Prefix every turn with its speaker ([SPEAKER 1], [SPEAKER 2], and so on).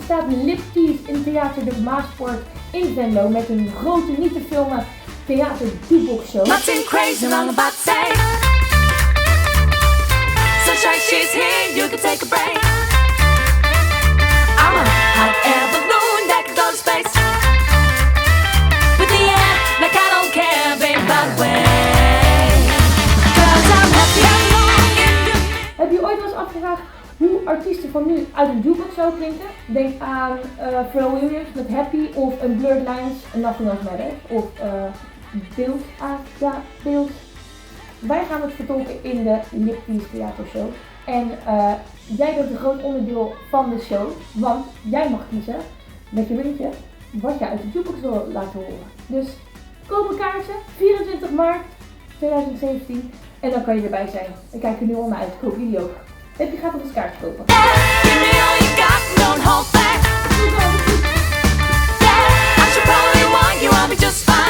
[SPEAKER 1] staat Liptease in Theater de Maaspoort in Venlo met een grote niet te filmen theater jukebox show.
[SPEAKER 2] Nothing crazy wrong about say. Sunshine, she's here, you can take a break. I'm a hot air balloon that can go to space. With the air, like I don't care, baby, by the way. 'Cause I'm happy alone in the...
[SPEAKER 1] Heb je ooit wel eens afgevraagd hoe artiesten van nu uit een jukebox zou klinken? Denk aan Pharrell Williams met Happy of een Blurred Lines, Nothing Else Matters of Beeld, Beeld. Wij gaan het vertolken in de Liptease theatershow. En jij bent een groot onderdeel van de show, want jij mag kiezen met je muntje wat je uit de jukebox wil laten horen. Dus koop een kaartje, 24 maart 2017 en dan kan je erbij zijn. Ik kijk er nu al naar uit, ik hoop jullie ook. Je gaat op een kaartje kopen.
[SPEAKER 2] Give me all you got, don't hold back. Yeah, I should probably warn you, I'll be just fine.